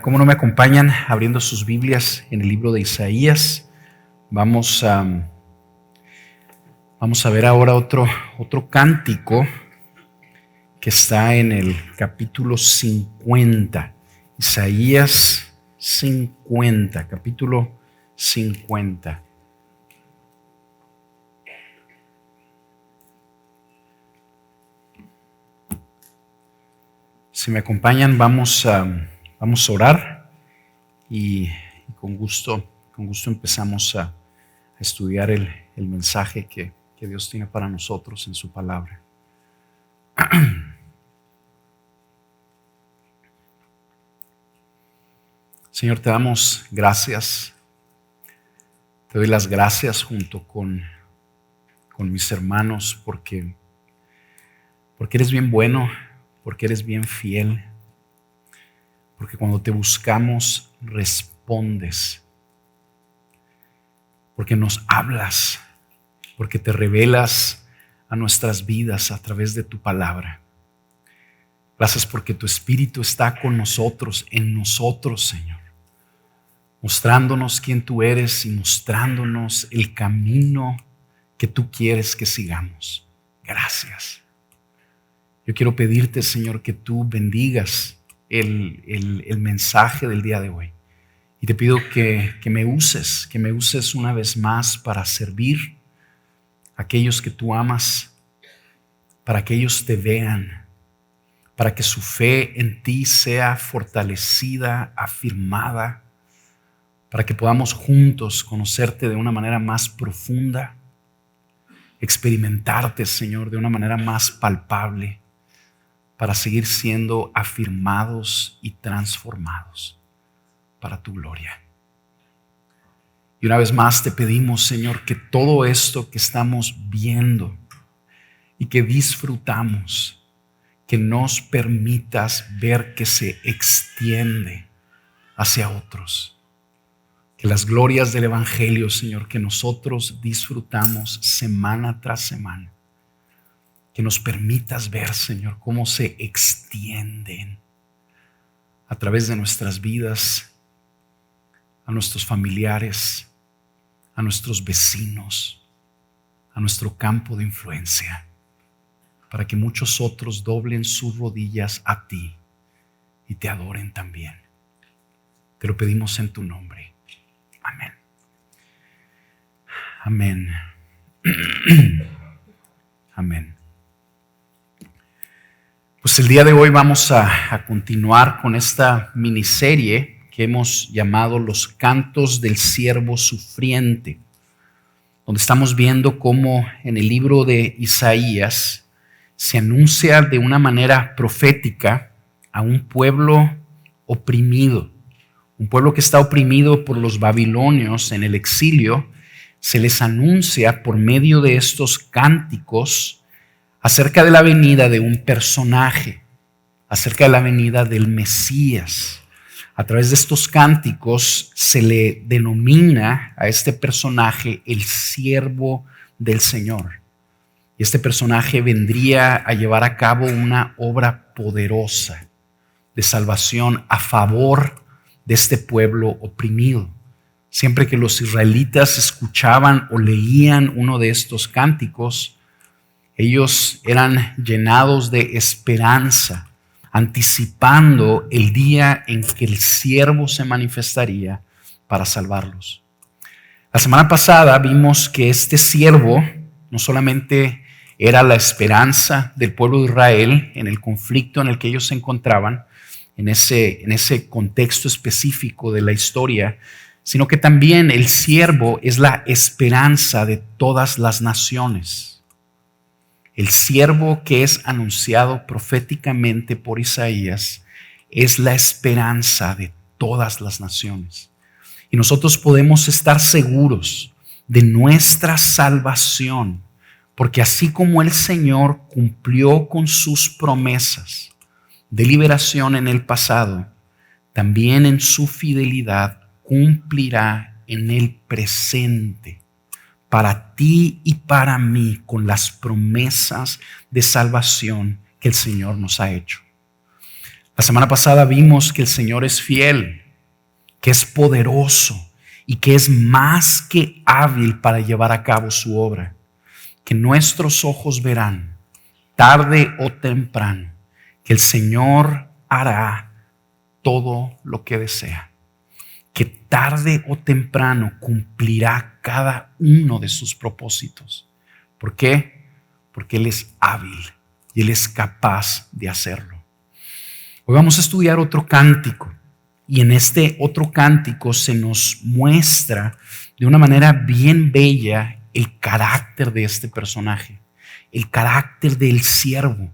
¿Cómo no me acompañan abriendo sus Biblias en el libro de Isaías? Vamos a ver ahora otro cántico que está en el capítulo 50. Isaías 50, capítulo 50. Si me acompañan, vamos a orar y con gusto empezamos a estudiar el mensaje que Dios tiene para nosotros en su palabra. Señor, te damos gracias. Te doy las gracias junto con mis hermanos porque eres bien bueno, porque eres bien fiel, porque cuando te buscamos respondes, porque nos hablas, porque te revelas a nuestras vidas a través de tu palabra. Gracias porque tu Espíritu está con nosotros, en nosotros, Señor, mostrándonos quién tú eres y mostrándonos el camino que tú quieres que sigamos. Gracias. Yo quiero pedirte, Señor, que tú bendigas el mensaje del día de hoy. Y te pido que me uses una vez más para servir a aquellos que tú amas, para que ellos te vean, para que su fe en ti sea fortalecida, afirmada, para que podamos juntos conocerte de una manera más profunda, experimentarte, Señor, de una manera más palpable, para seguir siendo afirmados y transformados para tu gloria. Y una vez más te pedimos, Señor, que todo esto que estamos viendo y que disfrutamos, que nos permitas ver que se extiende hacia otros. Que las glorias del Evangelio, Señor, que nosotros disfrutamos semana tras semana, que nos permitas ver, Señor, cómo se extienden a través de nuestras vidas, a nuestros familiares, a nuestros vecinos, a nuestro campo de influencia, para que muchos otros doblen sus rodillas a ti y te adoren también. Te lo pedimos en tu nombre. Amén. Amén. Amén. Pues el día de hoy vamos a continuar con esta miniserie que hemos llamado Los Cantos del Siervo Sufriente, donde estamos viendo cómo en el libro de Isaías se anuncia de una manera profética a un pueblo oprimido, un pueblo que está oprimido por los babilonios en el exilio. Se les anuncia por medio de estos cánticos acerca de la venida de un personaje, acerca de la venida del Mesías. A través de estos cánticos se le denomina a este personaje el siervo del Señor. Y este personaje vendría a llevar a cabo una obra poderosa de salvación a favor de este pueblo oprimido. Siempre que los israelitas escuchaban o leían uno de estos cánticos, ellos eran llenados de esperanza, anticipando el día en que el siervo se manifestaría para salvarlos. La semana pasada vimos que este siervo no solamente era la esperanza del pueblo de Israel en el conflicto en el que ellos se encontraban, en ese contexto específico de la historia, sino que también el siervo es la esperanza de todas las naciones. El siervo que es anunciado proféticamente por Isaías es la esperanza de todas las naciones. Y nosotros podemos estar seguros de nuestra salvación, porque así como el Señor cumplió con sus promesas de liberación en el pasado, también en su fidelidad cumplirá en el presente para ti y para mí con las promesas de salvación que el Señor nos ha hecho. La semana pasada vimos que el Señor es fiel, que es poderoso y que es más que hábil para llevar a cabo su obra, que nuestros ojos verán tarde o temprano que el Señor hará todo lo que desea, que tarde o temprano cumplirá cada uno de sus propósitos. ¿Por qué? Porque Él es hábil y Él es capaz de hacerlo. Hoy vamos a estudiar otro cántico, y en este otro cántico se nos muestra de una manera bien bella el carácter de este personaje, el carácter del siervo.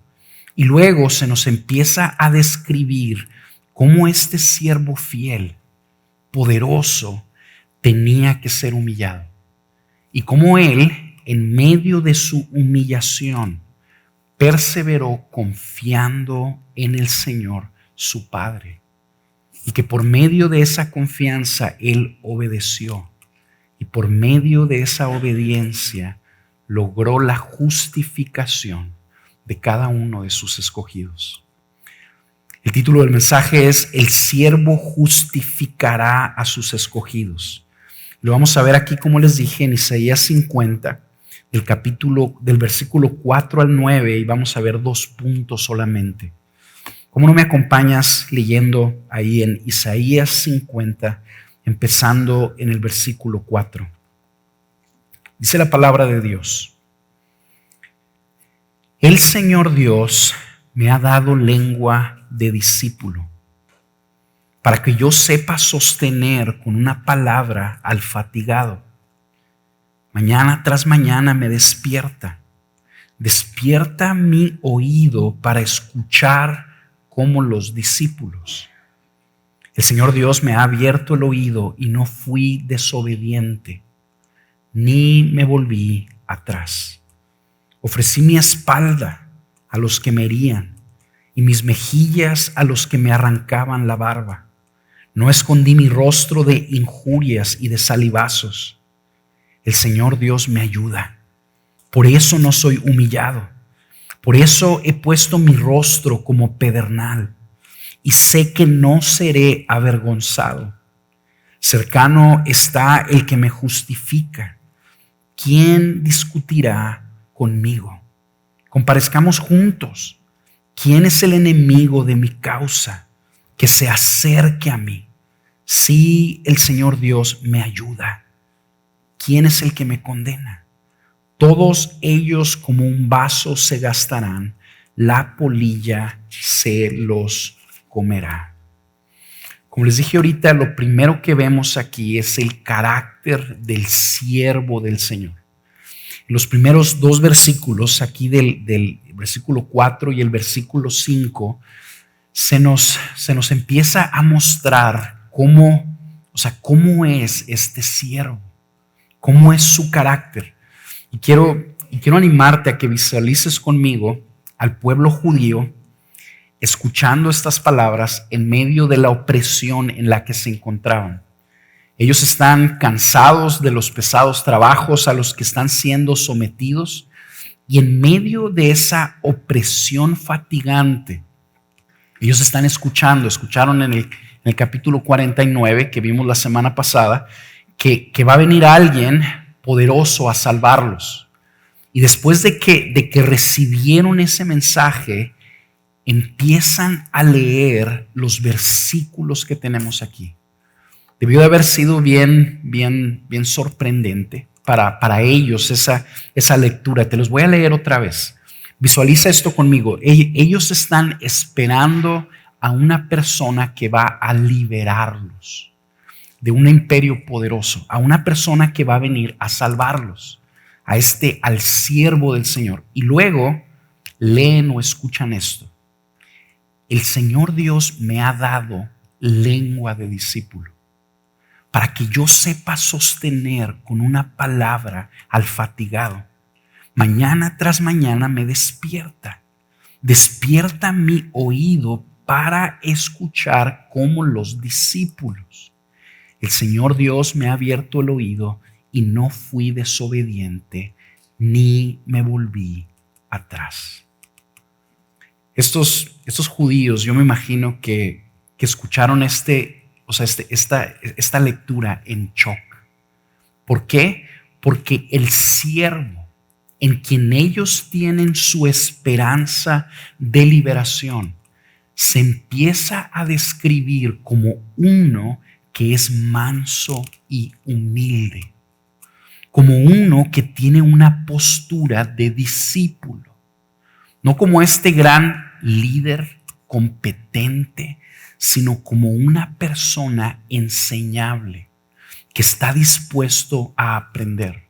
Y luego se nos empieza a describir cómo este siervo fiel, poderoso, tenía que ser humillado. Y cómo él, en medio de su humillación, perseveró confiando en el Señor, su Padre. Y que por medio de esa confianza él obedeció. Y por medio de esa obediencia logró la justificación de cada uno de sus escogidos. El título del mensaje es: El siervo justificará a sus escogidos. Lo vamos a ver aquí, como les dije, en Isaías 50, del versículo 4 al 9, y vamos a ver 2 puntos solamente. ¿Cómo no me acompañas leyendo ahí en Isaías 50, empezando en el versículo 4? Dice la palabra de Dios: El Señor Dios me ha dado lengua de discípulo, para que yo sepa sostener con una palabra al fatigado. Mañana tras mañana me despierta mi oído para escuchar como los discípulos. El Señor Dios me ha abierto el oído y no fui desobediente, ni me volví atrás. Ofrecí mi espalda a los que me herían y mis mejillas a los que me arrancaban la barba. No escondí mi rostro de injurias y de salivazos. El Señor Dios me ayuda. Por eso no soy humillado. Por eso he puesto mi rostro como pedernal y sé que no seré avergonzado. Cercano está el que me justifica. ¿Quién discutirá conmigo? Comparezcamos juntos. ¿Quién es el enemigo de mi causa? Que se acerque a mí. Sí, el Señor Dios me ayuda. ¿Quién es el que me condena? Todos ellos como un vaso se gastarán, la polilla se los comerá. Como les dije ahorita, lo primero que vemos aquí es el carácter del siervo del Señor. En los primeros 2 versículos, aquí del versículo 4 y el versículo 5, se nos empieza a mostrar cómo es este siervo, cómo es su carácter. Y quiero animarte a que visualices conmigo al pueblo judío escuchando estas palabras en medio de la opresión en la que se encontraban. Ellos están cansados de los pesados trabajos a los que están siendo sometidos, y en medio de esa opresión fatigante, ellos están escucharon en el capítulo 49 que vimos la semana pasada, que va a venir alguien poderoso a salvarlos. Y después de que recibieron ese mensaje, empiezan a leer los versículos que tenemos aquí. Debió de haber sido bien sorprendente para ellos esa lectura. Te los voy a leer otra vez. Visualiza esto conmigo. Ellos están esperando a una persona que va a liberarlos de un imperio poderoso, a una persona que va a venir a salvarlos, al siervo del Señor. Y luego leen o escuchan esto: el Señor Dios me ha dado lengua de discípulo, para que yo sepa sostener con una palabra al fatigado. Mañana tras mañana me despierta mi oído para escuchar como los discípulos. El Señor Dios me ha abierto el oído y no fui desobediente, ni me volví atrás. Estos judíos, yo me imagino que escucharon esta lectura en shock. ¿Por qué? Porque el siervo en quien ellos tienen su esperanza de liberación se empieza a describir como uno que es manso y humilde, como uno que tiene una postura de discípulo, no como este gran líder competente, sino como una persona enseñable que está dispuesto a aprender.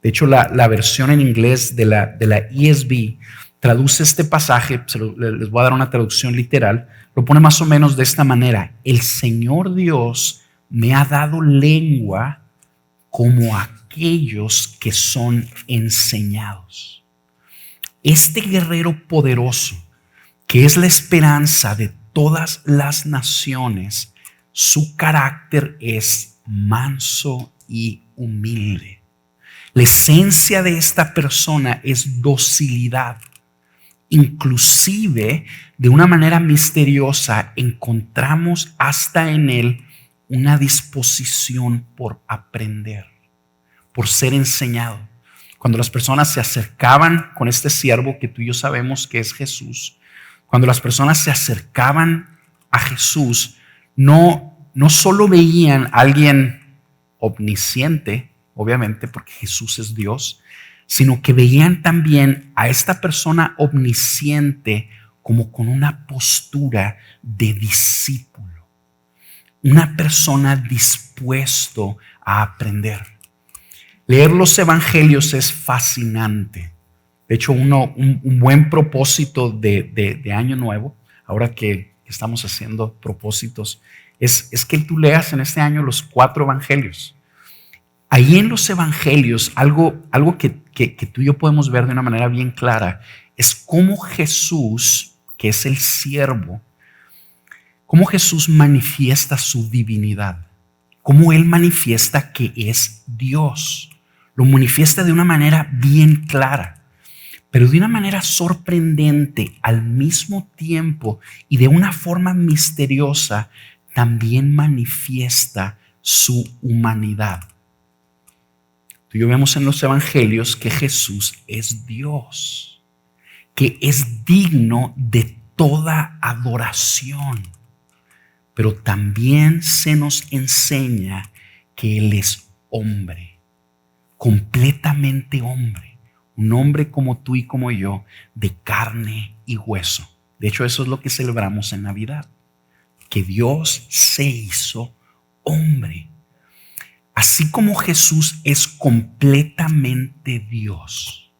De hecho, la versión en inglés de la ESV traduce este pasaje, les voy a dar una traducción literal, lo pone más o menos de esta manera: el Señor Dios me ha dado lengua como aquellos que son enseñados. Este guerrero poderoso, que es la esperanza de todas las naciones, su carácter es manso y humilde. La esencia de esta persona es docilidad. Inclusive, de una manera misteriosa, encontramos hasta en él una disposición por aprender, por ser enseñado. Cuando las personas se acercaban con este siervo que tú y yo sabemos que es Jesús, cuando las personas se acercaban a Jesús, no solo veían a alguien omnisciente, obviamente porque Jesús es Dios, sino que veían también a esta persona omnisciente como con una postura de discípulo, una persona dispuesto a aprender. Leer los evangelios es fascinante. De hecho, un buen propósito de año nuevo, ahora que estamos haciendo propósitos, es que tú leas en este año los 4 evangelios. Ahí en los evangelios, algo que tú y yo podemos ver de una manera bien clara, es cómo Jesús, que es el siervo, cómo Jesús manifiesta su divinidad, cómo Él manifiesta que es Dios. Lo manifiesta de una manera bien clara, pero de una manera sorprendente al mismo tiempo y de una forma misteriosa también manifiesta su humanidad. Tú y yo vemos en los evangelios que Jesús es Dios, que es digno de toda adoración, pero también se nos enseña que Él es hombre, completamente hombre, un hombre como tú y como yo, de carne y hueso. De hecho, eso es lo que celebramos en Navidad, que Dios se hizo hombre. Así como Jesús es completamente Dios,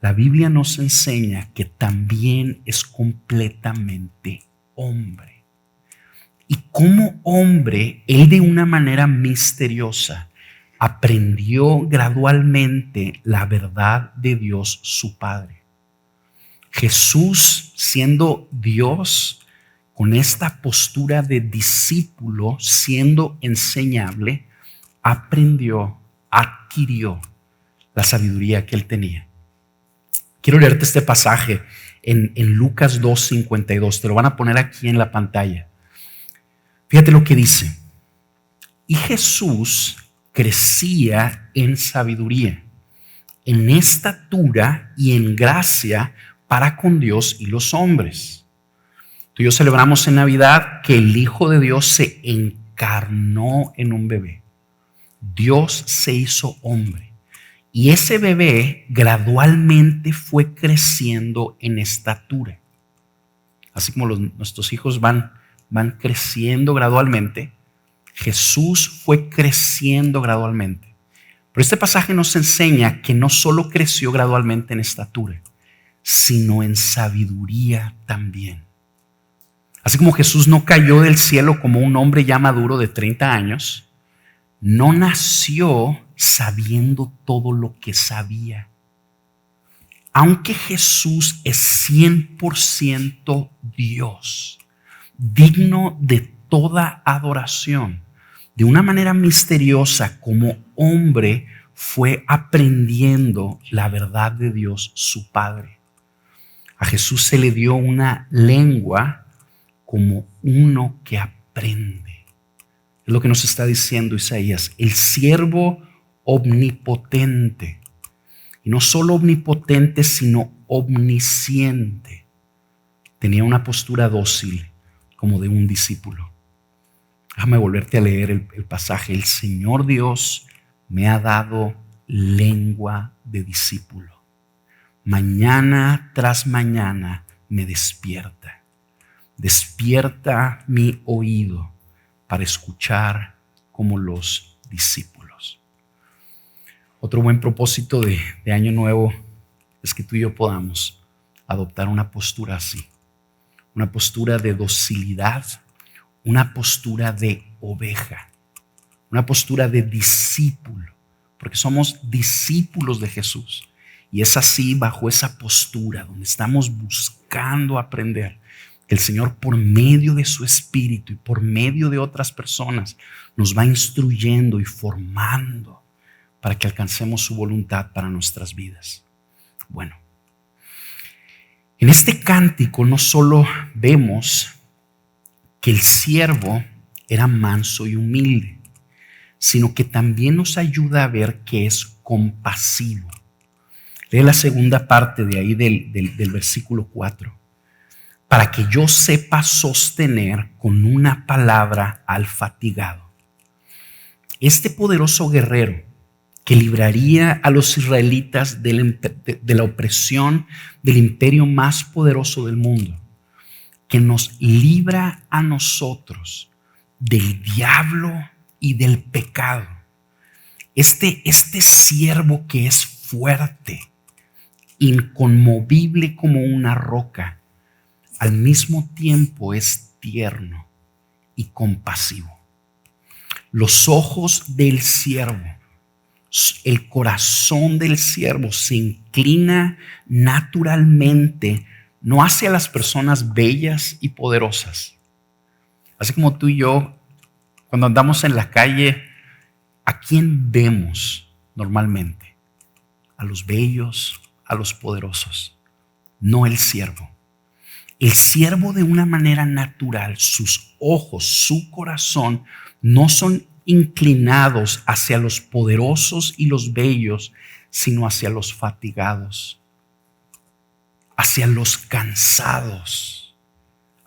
la Biblia nos enseña que también es completamente hombre. Y como hombre, Él de una manera misteriosa aprendió gradualmente la verdad de Dios su Padre. Jesús, siendo Dios, con esta postura de discípulo, siendo enseñable, adquirió la sabiduría que Él tenía. Quiero leerte este pasaje en Lucas 2:52. Te lo van a poner aquí en la pantalla. Fíjate lo que dice. Y Jesús crecía en sabiduría, en estatura y en gracia para con Dios y los hombres. Tú y yo celebramos en Navidad que el Hijo de Dios se encarnó en un bebé. Dios se hizo hombre. Y ese bebé gradualmente fue creciendo en estatura. Así como nuestros hijos van creciendo gradualmente, Jesús fue creciendo gradualmente. Pero este pasaje nos enseña que no solo creció gradualmente en estatura, sino en sabiduría también. Así como Jesús no cayó del cielo como un hombre ya maduro de 30 años, no nació sabiendo todo lo que sabía. Aunque Jesús es 100% Dios, digno de toda adoración, de una manera misteriosa como hombre fue aprendiendo la verdad de Dios su Padre. A Jesús se le dio una lengua como uno que aprende. Es lo que nos está diciendo Isaías, el siervo omnipotente. Y no solo omnipotente, sino omnisciente. Tenía una postura dócil como de un discípulo. Déjame volverte a leer el pasaje. El Señor Dios me ha dado lengua de discípulo. Mañana tras mañana me despierta. Despierta mi oído para escuchar como los discípulos. Otro buen propósito de Año Nuevo es que tú y yo podamos adoptar una postura así. Una postura de docilidad, una postura de oveja, una postura de discípulo, porque somos discípulos de Jesús. Y es así, bajo esa postura, donde estamos buscando aprender, que el Señor, por medio de su Espíritu y por medio de otras personas, nos va instruyendo y formando para que alcancemos su voluntad para nuestras vidas. Bueno, en este cántico no solo vemos que el siervo era manso y humilde, sino que también nos ayuda a ver que es compasivo. Lee la segunda parte de ahí del versículo 4. Para que yo sepa sostener con una palabra al fatigado. Este poderoso guerrero que libraría a los israelitas de la opresión del imperio más poderoso del mundo, que nos libra a nosotros del diablo y del pecado. Este siervo que es fuerte, inconmovible como una roca, al mismo tiempo es tierno y compasivo. Los ojos del siervo, el corazón del siervo se inclina naturalmente no hacia las personas bellas y poderosas. Así como tú y yo, cuando andamos en la calle, ¿a quién vemos normalmente? A los bellos, a los poderosos, no el siervo. El siervo, de una manera natural, sus ojos, su corazón no son inclinados hacia los poderosos y los bellos, sino hacia los fatigados, hacia los cansados,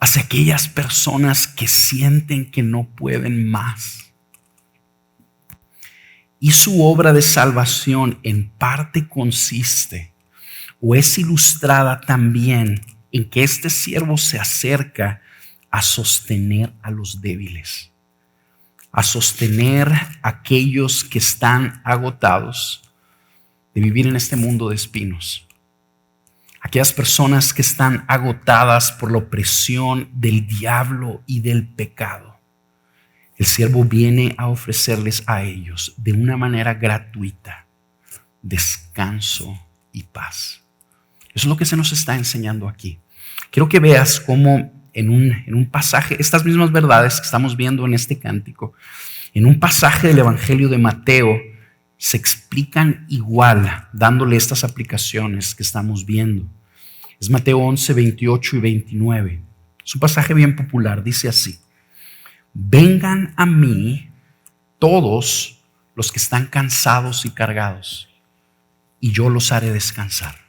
hacia aquellas personas que sienten que no pueden más. Y su obra de salvación en parte consiste o es ilustrada también en que este siervo se acerca a sostener a los débiles, a sostener a aquellos que están agotados de vivir en este mundo de espinos, aquellas personas que están agotadas por la opresión del diablo y del pecado. El siervo viene a ofrecerles a ellos de una manera gratuita descanso y paz. Eso es lo que se nos está enseñando aquí. Quiero que veas cómo en un pasaje, estas mismas verdades que estamos viendo en este cántico, en un pasaje del Evangelio de Mateo, se explican igual, dándole estas aplicaciones que estamos viendo. Es Mateo 11, 28 y 29. Es un pasaje bien popular, dice así: vengan a mí todos los que están cansados y cargados, y yo los haré descansar.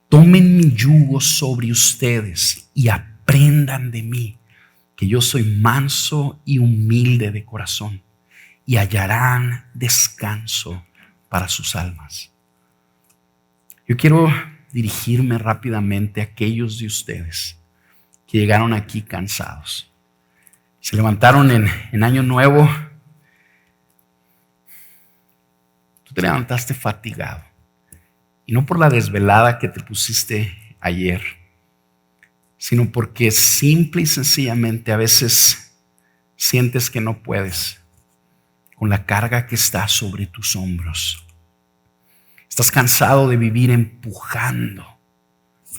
Tomen mi yugo sobre ustedes y aprendan de mí, que yo soy manso y humilde de corazón, y hallarán descanso para sus almas. Yo quiero dirigirme rápidamente a aquellos de ustedes que llegaron aquí cansados. Se levantaron en Año Nuevo. Tú te levantaste fatigado. Y no por la desvelada que te pusiste ayer, sino porque simple y sencillamente a veces sientes que no puedes con la carga que está sobre tus hombros. Estás cansado de vivir empujando,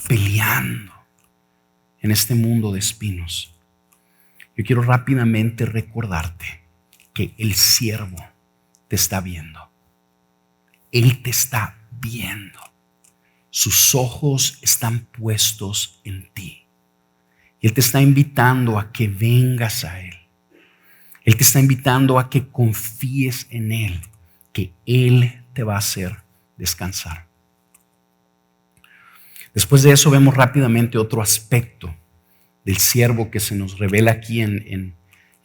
peleando en este mundo de espinos. Yo quiero rápidamente recordarte que el siervo te está viendo. Él te está viendo. sus ojos están puestos en ti. Y Él te está invitando a que vengas a Él. Él te está invitando a que confíes en Él, que Él te va a hacer descansar. Después de eso vemos rápidamente otro aspecto del siervo que se nos revela aquí en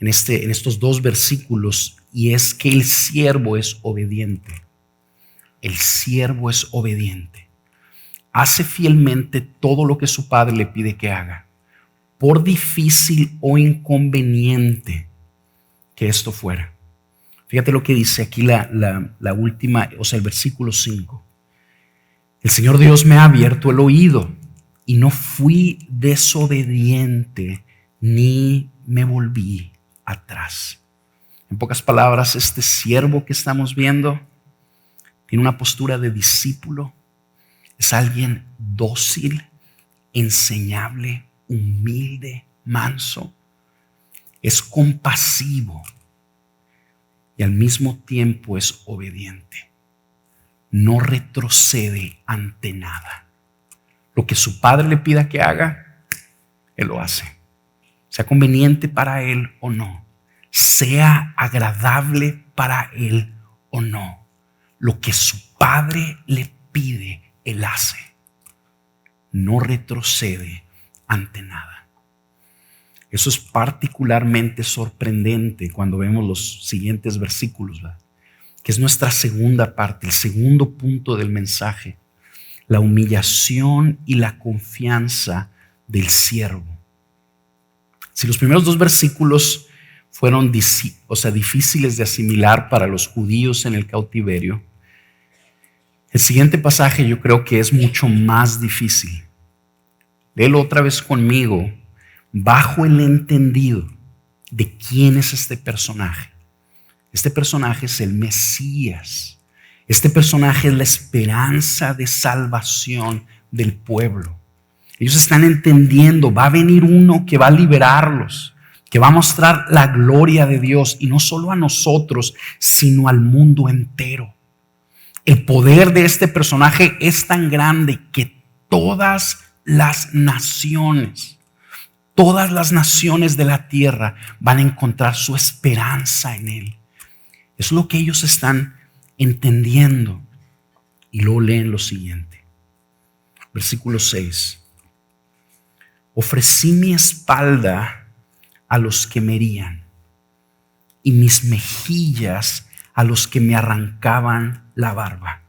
estos dos versículos, y es que el siervo es obediente. El siervo es obediente. Hace fielmente todo lo que su padre le pide que haga, por difícil o inconveniente que esto fuera. Fíjate lo que dice aquí la última, o sea, el versículo 5. El Señor Dios me ha abierto el oído y no fui desobediente ni me volví atrás. En pocas palabras, este siervo que estamos viendo tiene una postura de discípulo. Es alguien dócil, enseñable, humilde, manso. Es compasivo y al mismo tiempo es obediente. No retrocede ante nada. Lo que su padre le pida que haga, Él lo hace. Sea conveniente para Él o no. Sea agradable para Él o no. Lo que su padre le pide, Él hace. No retrocede ante nada. Eso es particularmente sorprendente cuando vemos los siguientes versículos, ¿verdad? Que es nuestra segunda parte, el segundo punto del mensaje. La humillación y la confianza del siervo. Si los primeros dos versículos fueron difíciles de asimilar para los judíos en el cautiverio, el siguiente pasaje yo creo que es mucho más difícil. Léelo otra vez conmigo, bajo el entendido de quién es este personaje. Este personaje es el Mesías. Este personaje es la esperanza de salvación del pueblo. Ellos están entendiendo, va a venir uno que va a liberarlos, que va a mostrar la gloria de Dios, y no solo a nosotros, sino al mundo entero. El poder de este personaje es tan grande que todas las naciones de la tierra van a encontrar su esperanza en Él. Es lo que ellos están entendiendo. Y luego leen lo siguiente. Versículo 6. Ofrecí mi espalda a los que me herían y mis mejillas a los que me arrancaban la barba.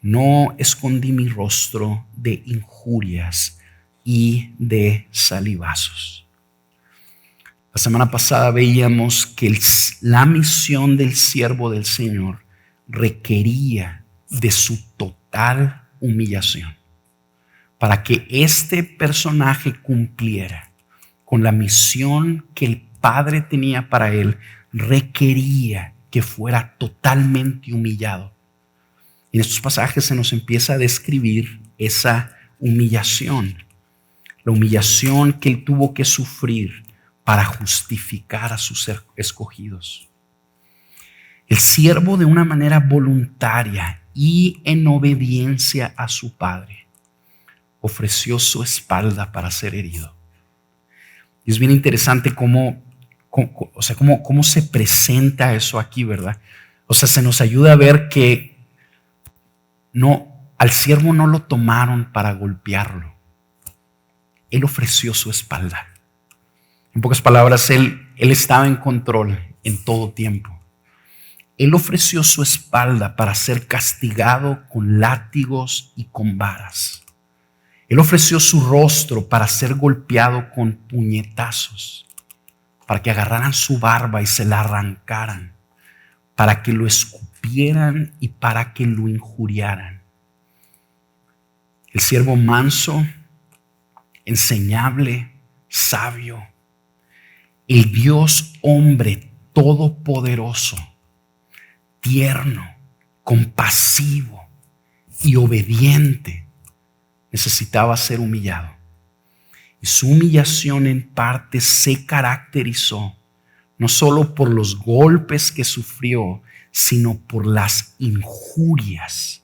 No escondí mi rostro de injurias y de salivazos. La semana pasada veíamos que la misión del siervo del Señor requería de su total humillación. Para que este personaje cumpliera con la misión que el Padre tenía para él, requería que fuera totalmente humillado. En estos pasajes se nos empieza a describir esa humillación, la humillación que él tuvo que sufrir para justificar a sus escogidos. El siervo, de una manera voluntaria y en obediencia a su Padre, ofreció su espalda para ser herido. Y es bien interesante cómo se presenta eso aquí, ¿verdad? O sea, se nos ayuda a ver que al siervo no lo tomaron para golpearlo. Él ofreció su espalda. En pocas palabras, él estaba en control en todo tiempo. Él ofreció su espalda para ser castigado con látigos y con varas. Él ofreció su rostro para ser golpeado con puñetazos, para que agarraran su barba y se la arrancaran, para que lo escupieran y para que lo injuriaran. El siervo manso, enseñable, sabio, el Dios hombre todopoderoso, tierno, compasivo y obediente, necesitaba ser humillado. Y su humillación en parte se caracterizó no solo por los golpes que sufrió, sino por las injurias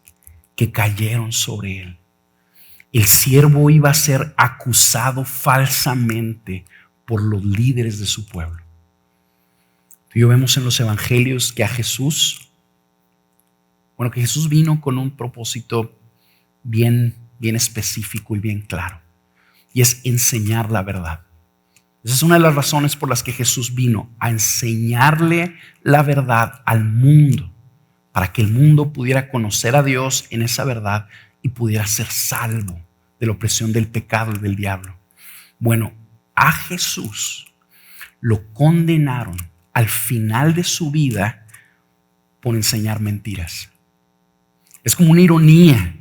que cayeron sobre él. El siervo iba a ser acusado falsamente por los líderes de su pueblo. Tú y yo vemos en los evangelios que Jesús vino con un propósito bien específico y bien claro, y es enseñar la verdad. Esa es una de las razones por las que Jesús vino, a enseñarle la verdad al mundo, para que el mundo pudiera conocer a Dios en esa verdad y pudiera ser salvo de la opresión del pecado y del diablo. Bueno, a Jesús lo condenaron al final de su vida por enseñar mentiras. Es como una ironía.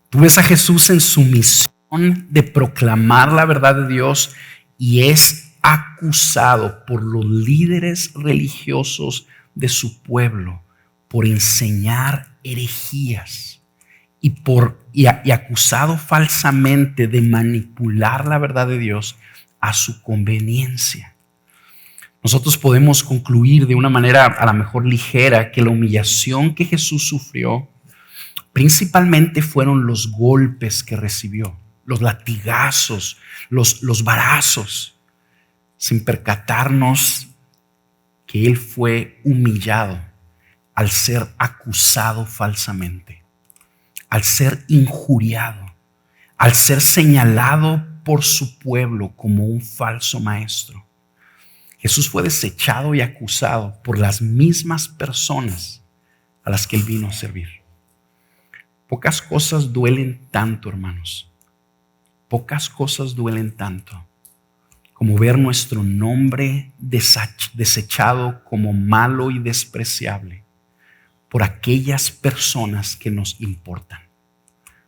Tú ves a Jesús en su misión de proclamar la verdad de Dios y es acusado por los líderes religiosos de su pueblo por enseñar herejías y acusado falsamente de manipular la verdad de Dios a su conveniencia. Nosotros podemos concluir de una manera a lo mejor ligera que la humillación que Jesús sufrió principalmente fueron los golpes que recibió, los latigazos, los varazos, sin percatarnos que él fue humillado al ser acusado falsamente, al ser injuriado, al ser señalado por su pueblo como un falso maestro. Jesús fue desechado y acusado por las mismas personas a las que él vino a servir. Pocas cosas duelen tanto, hermanos. Pocas cosas duelen tanto como ver nuestro nombre desechado como malo y despreciable por aquellas personas que nos importan,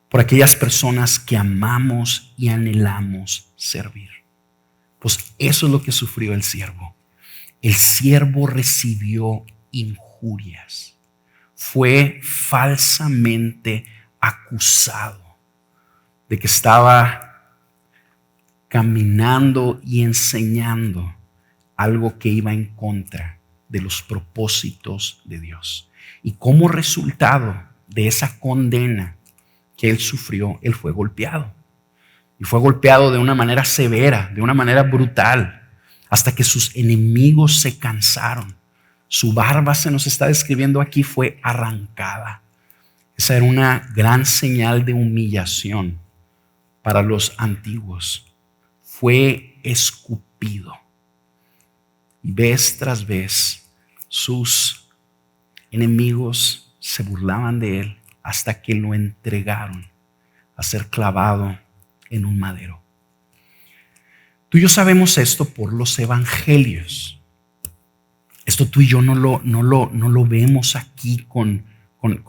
por aquellas personas que amamos y anhelamos servir. Pues eso es lo que sufrió el siervo. El siervo recibió injurias. Fue falsamente acusado de que estaba caminando y enseñando algo que iba en contra de los propósitos de Dios. Y como resultado de esa condena que él sufrió, él fue golpeado. Y fue golpeado de una manera severa, de una manera brutal, hasta que sus enemigos se cansaron. Su barba, se nos está describiendo aquí, fue arrancada. Esa era una gran señal de humillación para los antiguos. Fue escupido. Y vez tras vez sus enemigos se burlaban de él hasta que lo entregaron a ser clavado en un madero. Tú y yo sabemos esto por los evangelios. Esto tú y yo no lo vemos aquí con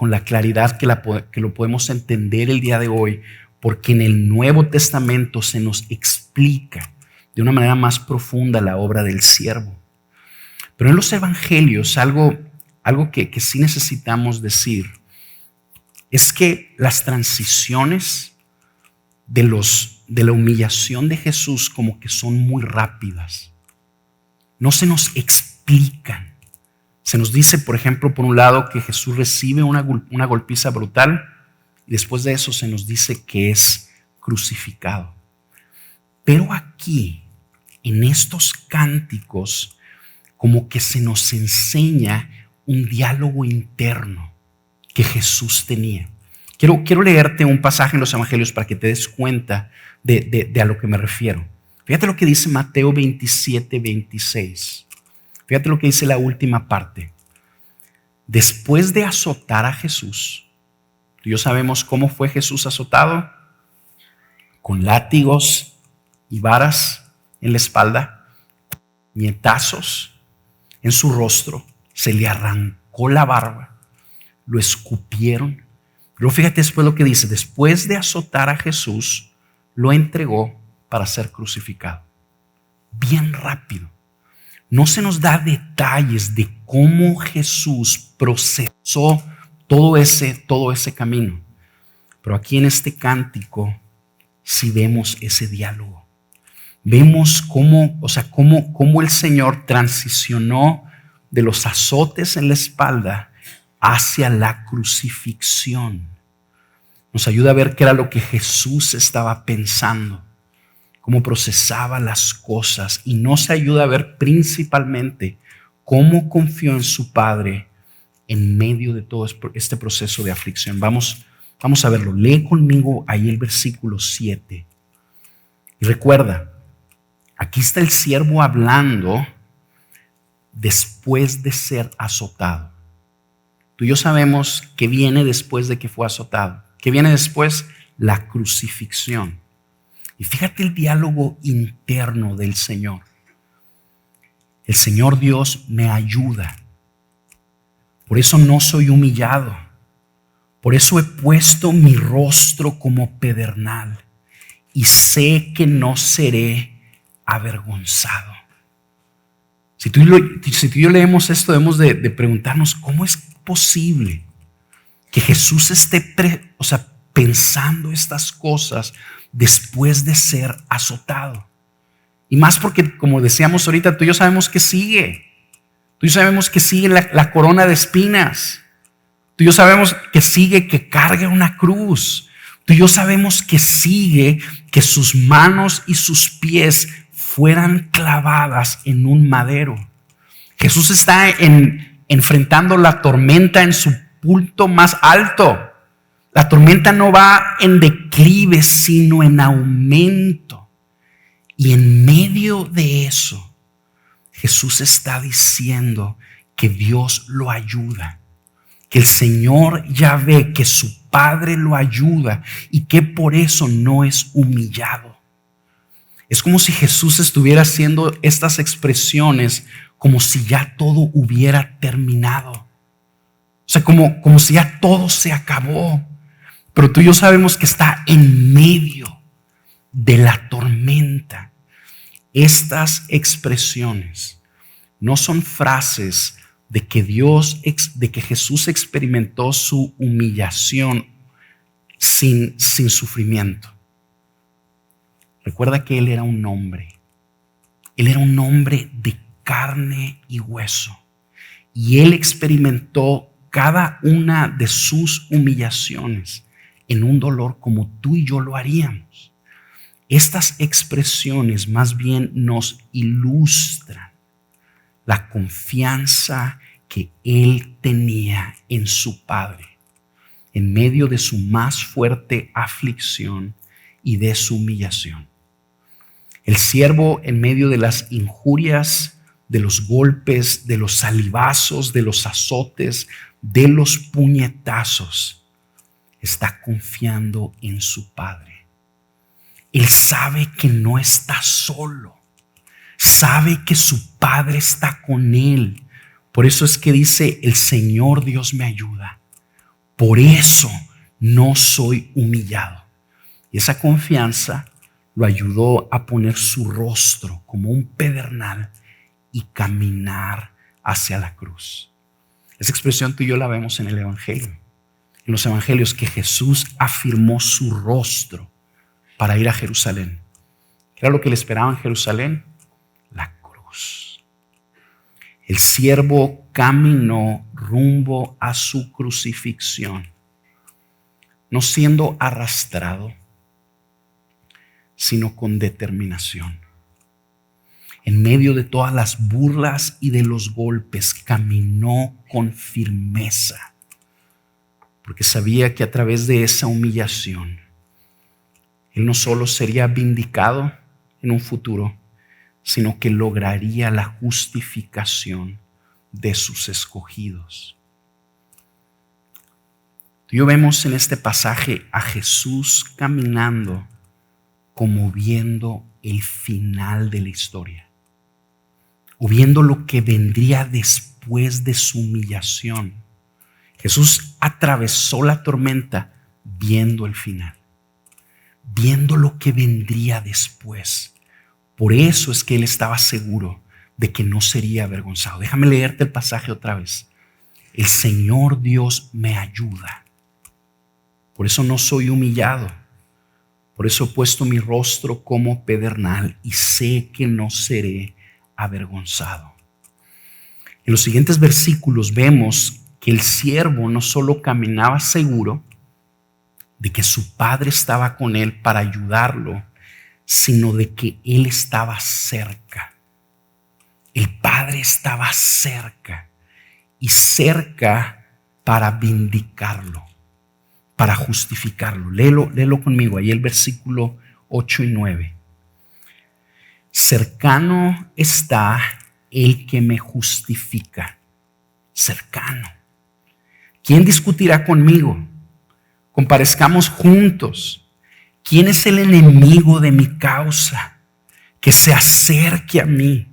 la claridad que lo podemos entender el día de hoy, porque en el Nuevo Testamento se nos explica de una manera más profunda la obra del siervo. Pero en los evangelios algo que sí necesitamos decir es que las transiciones de la humillación de Jesús como que son muy rápidas. No se nos explican. Se nos dice, por ejemplo, por un lado, que Jesús recibe una golpiza brutal y después de eso se nos dice que es crucificado. Pero aquí, en estos cánticos, como que se nos enseña un diálogo interno que Jesús tenía. Quiero leerte un pasaje en los evangelios para que te des cuenta de a lo que me refiero. Fíjate lo que dice Mateo 27, 26. Fíjate lo que dice la última parte. Después de azotar a Jesús, tú y yo sabemos cómo fue Jesús azotado, con látigos y varas en la espalda, puñetazos en su rostro, se le arrancó la barba, lo escupieron. Pero fíjate después lo que dice: después de azotar a Jesús, lo entregó para ser crucificado. Bien rápido. No se nos da detalles de cómo Jesús procesó todo ese camino. Pero aquí en este cántico sí vemos ese diálogo. Vemos cómo el Señor transicionó de los azotes en la espalda hacia la crucifixión. Nos ayuda a ver qué era lo que Jesús estaba pensando, cómo procesaba las cosas, y nos ayuda a ver principalmente cómo confió en su Padre en medio de todo este proceso de aflicción. Vamos a verlo. Lee conmigo ahí el versículo 7. Y recuerda, aquí está el siervo hablando después de ser azotado. Tú y yo sabemos que viene después de que fue azotado. ¿Qué viene después? La crucifixión. Y fíjate el diálogo interno del Señor. El Señor Dios me ayuda. Por eso no soy humillado. Por eso he puesto mi rostro como pedernal y sé que no seré avergonzado. Si tú y yo leemos esto, debemos de preguntarnos cómo es posible que Jesús esté pensando estas cosas después de ser azotado. Y más porque, como decíamos ahorita, tú y yo sabemos que sigue. Tú y yo sabemos que sigue la corona de espinas. Tú y yo sabemos que sigue que carga una cruz. Tú y yo sabemos que sigue que sus manos y sus pies fueran clavadas en un madero. Jesús está enfrentando la tormenta en su punto más alto. La tormenta no va en declive, sino en aumento. Y en medio de eso, Jesús está diciendo que Dios lo ayuda, que el Señor ya ve que su Padre lo ayuda y que por eso no es humillado. Es como si Jesús estuviera haciendo estas expresiones como si ya todo hubiera terminado. O sea, como si ya todo se acabó. Pero tú y yo sabemos que está en medio de la tormenta. Estas expresiones no son frases de que Jesús experimentó su humillación sin sufrimiento. Recuerda que Él era un hombre. Él era un hombre de carne y hueso. Y Él experimentó cada una de sus humillaciones en un dolor como tú y yo lo haríamos. Estas expresiones más bien nos ilustran la confianza que Él tenía en su Padre en medio de su más fuerte aflicción y de su humillación. El siervo, en medio de las injurias, de los golpes, de los salivazos, de los azotes, de los puñetazos, está confiando en su Padre. Él sabe que no está solo. Sabe que su Padre está con él. Por eso es que dice, el Señor Dios me ayuda. Por eso no soy humillado. Y esa confianza lo ayudó a poner su rostro como un pedernal y caminar hacia la cruz. Esa expresión tú y yo la vemos en el Evangelio. En los Evangelios, que Jesús afirmó su rostro para ir a Jerusalén. ¿Qué era lo que le esperaba en Jerusalén? La cruz. El siervo caminó rumbo a su crucifixión, no siendo arrastrado, sino con determinación. En medio de todas las burlas y de los golpes, caminó con firmeza, porque sabía que a través de esa humillación, él no solo sería vindicado en un futuro, sino que lograría la justificación de sus escogidos. Tú y yo vemos en este pasaje a Jesús caminando como viendo el final de la historia, o viendo lo que vendría después de su humillación. Jesús atravesó la tormenta viendo el final, viendo lo que vendría después. Por eso es que él estaba seguro de que no sería avergonzado. Déjame leerte el pasaje otra vez. El Señor Dios me ayuda. Por eso no soy humillado. Por eso he puesto mi rostro como pedernal y sé que no seré avergonzado. En los siguientes versículos vemos que el siervo no solo caminaba seguro, de que su padre estaba con él para ayudarlo, sino de que él estaba cerca. El padre estaba cerca y cerca para vindicarlo, para justificarlo. Léelo conmigo, ahí el versículo 8 y 9. Cercano está el que me justifica. Cercano. ¿Quién discutirá conmigo? Comparezcamos juntos. ¿Quién es el enemigo de mi causa? Que se acerque a mí.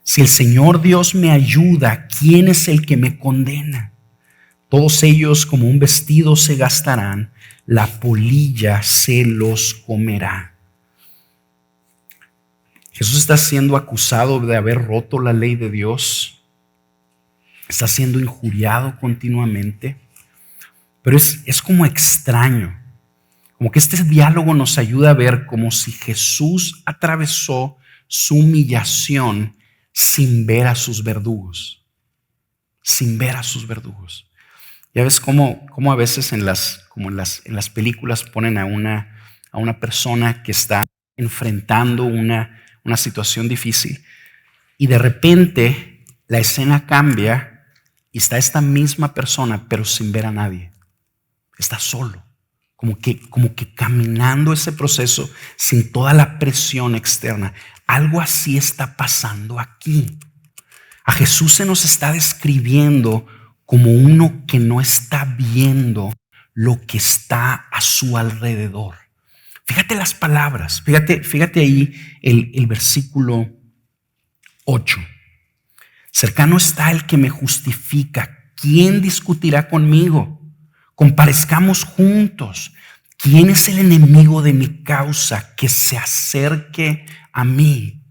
Si el Señor Dios me ayuda, ¿quién es el que me condena? Todos ellos como un vestido se gastarán, la polilla se los comerá. Jesús está siendo acusado de haber roto la ley de Dios. Está siendo injuriado continuamente. Pero es como extraño. Como que este diálogo nos ayuda a ver como si Jesús atravesó su humillación sin ver a sus verdugos. Sin ver a sus verdugos. Ya ves cómo a veces en las películas ponen a una persona que está enfrentando una situación difícil y de repente la escena cambia y está esta misma persona pero sin ver a nadie. Está solo, como que caminando ese proceso sin toda la presión externa. Algo así está pasando aquí. A Jesús se nos está describiendo como uno que no está viendo lo que está a su alrededor. Fíjate las palabras, fíjate ahí el versículo 8. Cercano está el que me justifica. ¿Quién discutirá conmigo? Comparezcamos juntos. ¿Quién es el enemigo de mi causa? Que se acerque a mí.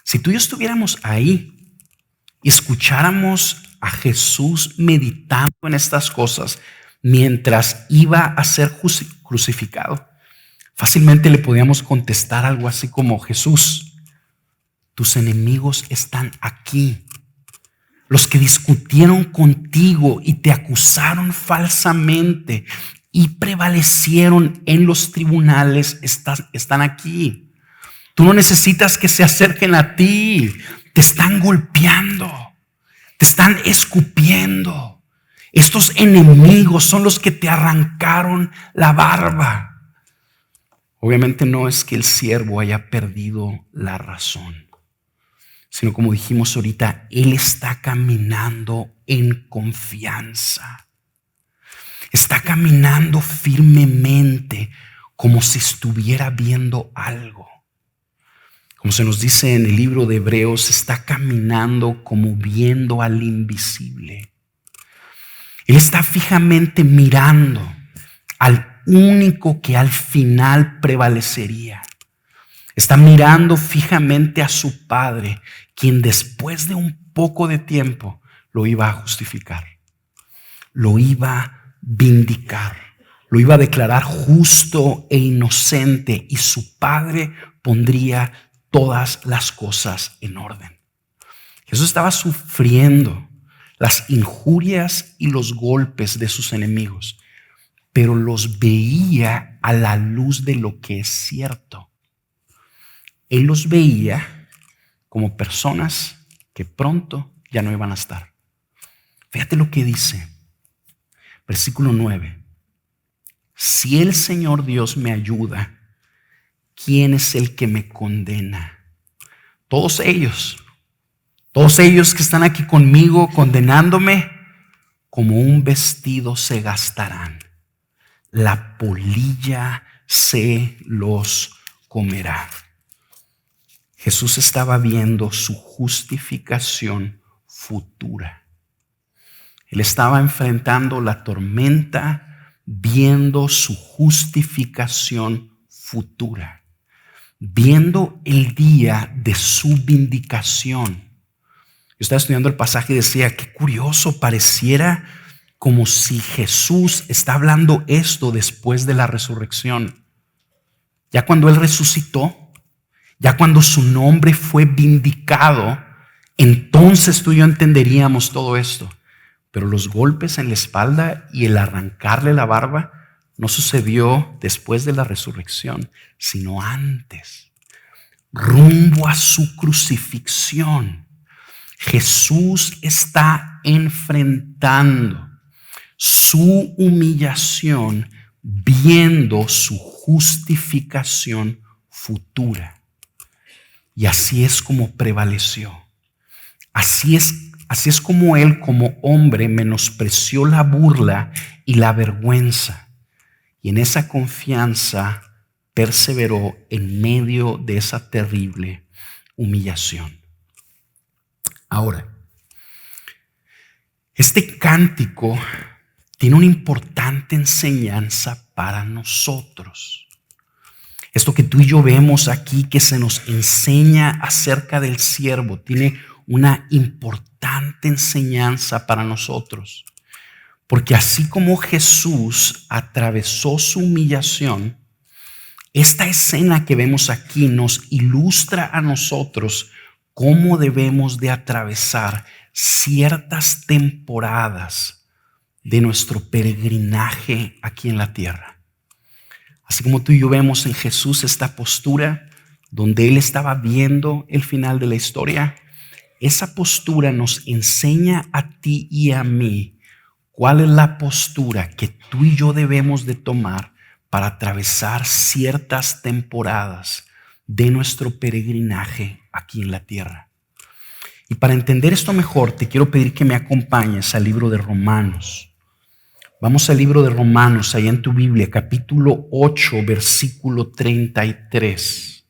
Si tú y yo estuviéramos ahí y escucháramos a Jesús meditando en estas cosas mientras iba a ser crucificado, fácilmente le podíamos contestar algo así como: Jesús, tus enemigos están aquí. Los que discutieron contigo y te acusaron falsamente y prevalecieron en los tribunales están aquí. Tú no necesitas que se acerquen a ti. Te están golpeando. Te están escupiendo. Estos enemigos son los que te arrancaron la barba. Obviamente no es que el siervo haya perdido la razón, sino como dijimos ahorita, él está caminando en confianza. Está caminando firmemente como si estuviera viendo algo. Como se nos dice en el libro de Hebreos, está caminando como viendo al invisible. Él está fijamente mirando al único que al final prevalecería. Está mirando fijamente a su Padre, quien después de un poco de tiempo lo iba a justificar, lo iba a vindicar, lo iba a declarar justo e inocente, y su Padre pondría todas las cosas en orden. Jesús estaba sufriendo las injurias y los golpes de sus enemigos, pero los veía a la luz de lo que es cierto. Él los veía como personas que pronto ya no iban a estar. Fíjate lo que dice, versículo 9. Si el Señor Dios me ayuda, ¿quién es el que me condena? Todos ellos que están aquí conmigo condenándome, como un vestido se gastarán. La polilla se los comerá. Jesús estaba viendo su justificación futura. Él estaba enfrentando la tormenta, viendo su justificación futura, viendo el día de su vindicación. Yo estaba estudiando el pasaje y decía, qué curioso, pareciera como si Jesús está hablando esto después de la resurrección. Ya cuando Él resucitó, ya cuando su nombre fue vindicado, entonces tú y yo entenderíamos todo esto. Pero los golpes en la espalda y el arrancarle la barba no sucedió después de la resurrección, sino antes, rumbo a su crucifixión. Jesús está enfrentando su humillación, viendo su justificación futura. Y así es como prevaleció. Así es como él, como hombre, menospreció la burla y la vergüenza. Y en esa confianza perseveró en medio de esa terrible humillación. Ahora, este cántico tiene una importante enseñanza para nosotros. Esto que tú y yo vemos aquí, que se nos enseña acerca del siervo, tiene una importante enseñanza para nosotros. Porque así como Jesús atravesó su humillación, esta escena que vemos aquí nos ilustra a nosotros cómo debemos de atravesar ciertas temporadas de nuestro peregrinaje aquí en la tierra. Así como tú y yo vemos en Jesús esta postura donde Él estaba viendo el final de la historia, esa postura nos enseña a ti y a mí cuál es la postura que tú y yo debemos de tomar para atravesar ciertas temporadas de nuestro peregrinaje aquí en la tierra. Y para entender esto mejor, te quiero pedir que me acompañes al libro de Romanos. Vamos al libro de Romanos, ahí en tu Biblia, capítulo 8, versículo 33.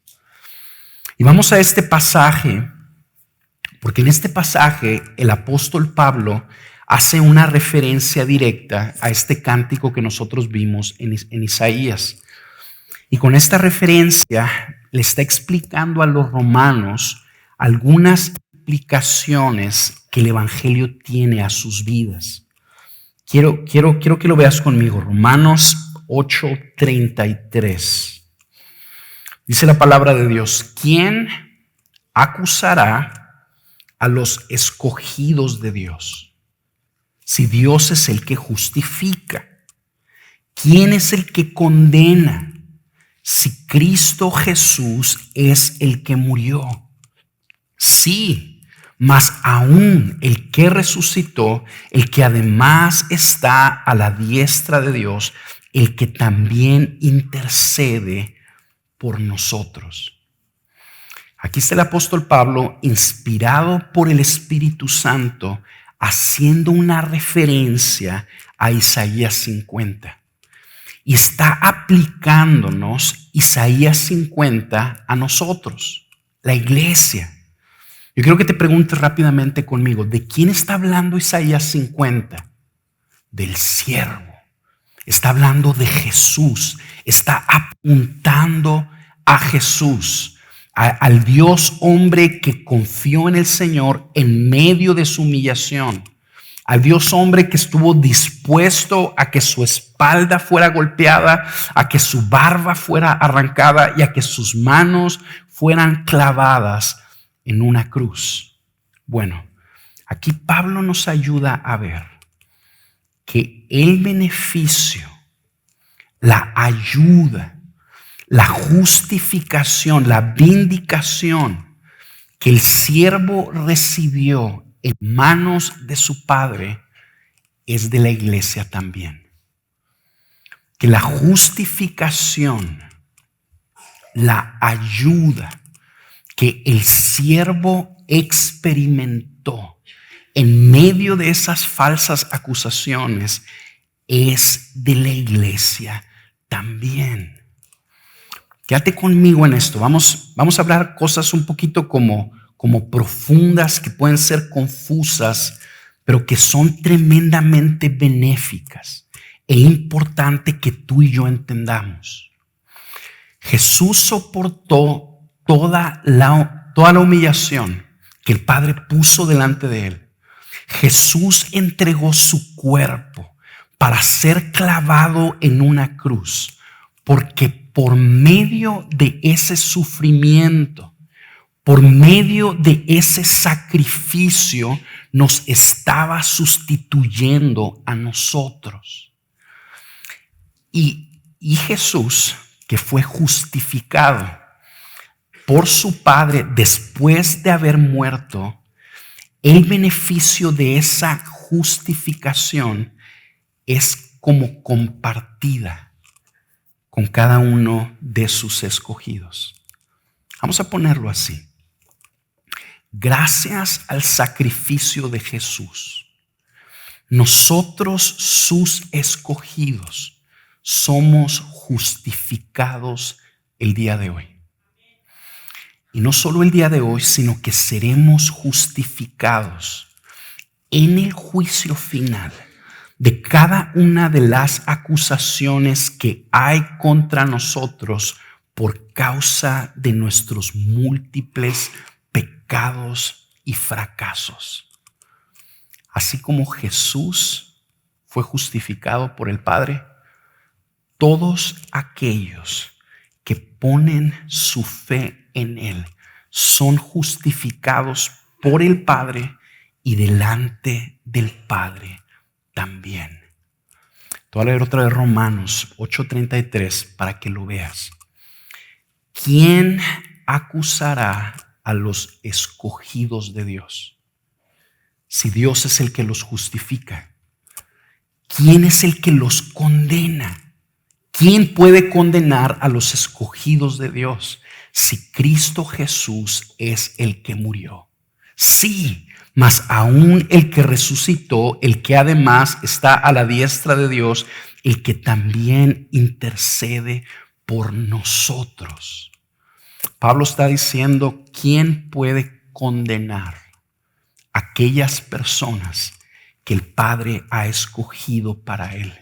Y vamos a este pasaje, porque en este pasaje el apóstol Pablo hace una referencia directa a este cántico que nosotros vimos en Isaías. Y con esta referencia le está explicando a los romanos algunas implicaciones que el evangelio tiene a sus vidas. Quiero que lo veas conmigo. Romanos 8:33. Dice la palabra de Dios: ¿quién acusará a los escogidos de Dios? Si Dios es el que justifica, ¿quién es el que condena? Si Cristo Jesús es el que murió. Sí, mas aún el que resucitó, el que además está a la diestra de Dios, el que también intercede por nosotros. Aquí está el apóstol Pablo, inspirado por el Espíritu Santo, haciendo una referencia a Isaías 50. Y está aplicándonos Isaías 50 a nosotros, la iglesia. Yo quiero que te preguntes rápidamente conmigo, ¿de quién está hablando Isaías 50? Del siervo. Está hablando de Jesús. Está apuntando a Jesús, al Dios hombre que confió en el Señor en medio de su humillación. Al Dios hombre que estuvo dispuesto a que su espalda fuera golpeada, a que su barba fuera arrancada y a que sus manos fueran clavadas en una cruz. Bueno, aquí Pablo nos ayuda a ver que el beneficio, la ayuda, la justificación, la vindicación que el siervo recibió en manos de su Padre es de la iglesia también. Que la justificación, la ayuda que el siervo experimentó en medio de esas falsas acusaciones es de la iglesia también. Quédate conmigo en esto. Vamos a hablar cosas un poquito como profundas, que pueden ser confusas, pero que son tremendamente benéficas e importante que tú y yo entendamos. Jesús soportó toda la humillación que el Padre puso delante de él. Jesús entregó su cuerpo para ser clavado en una cruz, porque por medio de ese sufrimiento, por medio de ese sacrificio, nos estaba sustituyendo a nosotros. Y Jesús, que fue justificado por su Padre después de haber muerto, el beneficio de esa justificación es como compartida con cada uno de sus escogidos. Vamos a ponerlo así. Gracias al sacrificio de Jesús, nosotros, sus escogidos, somos justificados el día de hoy. Y no solo el día de hoy, sino que seremos justificados en el juicio final de cada una de las acusaciones que hay contra nosotros por causa de nuestros múltiples pecados y fracasos. Así como Jesús fue justificado por el Padre, todos aquellos que ponen su fe en Él son justificados por el Padre y delante del Padre también. Te voy a leer otra vez Romanos 8:33 para que lo veas. ¿Quién acusará a los escogidos de Dios? Si Dios es el que los justifica, ¿quién es el que los condena? ¿Quién puede condenar a los escogidos de Dios si Cristo Jesús es el que murió? Sí, mas aún el que resucitó, el que además está a la diestra de Dios, el que también intercede por nosotros. Pablo está diciendo, ¿quién puede condenar a aquellas personas que el Padre ha escogido para él?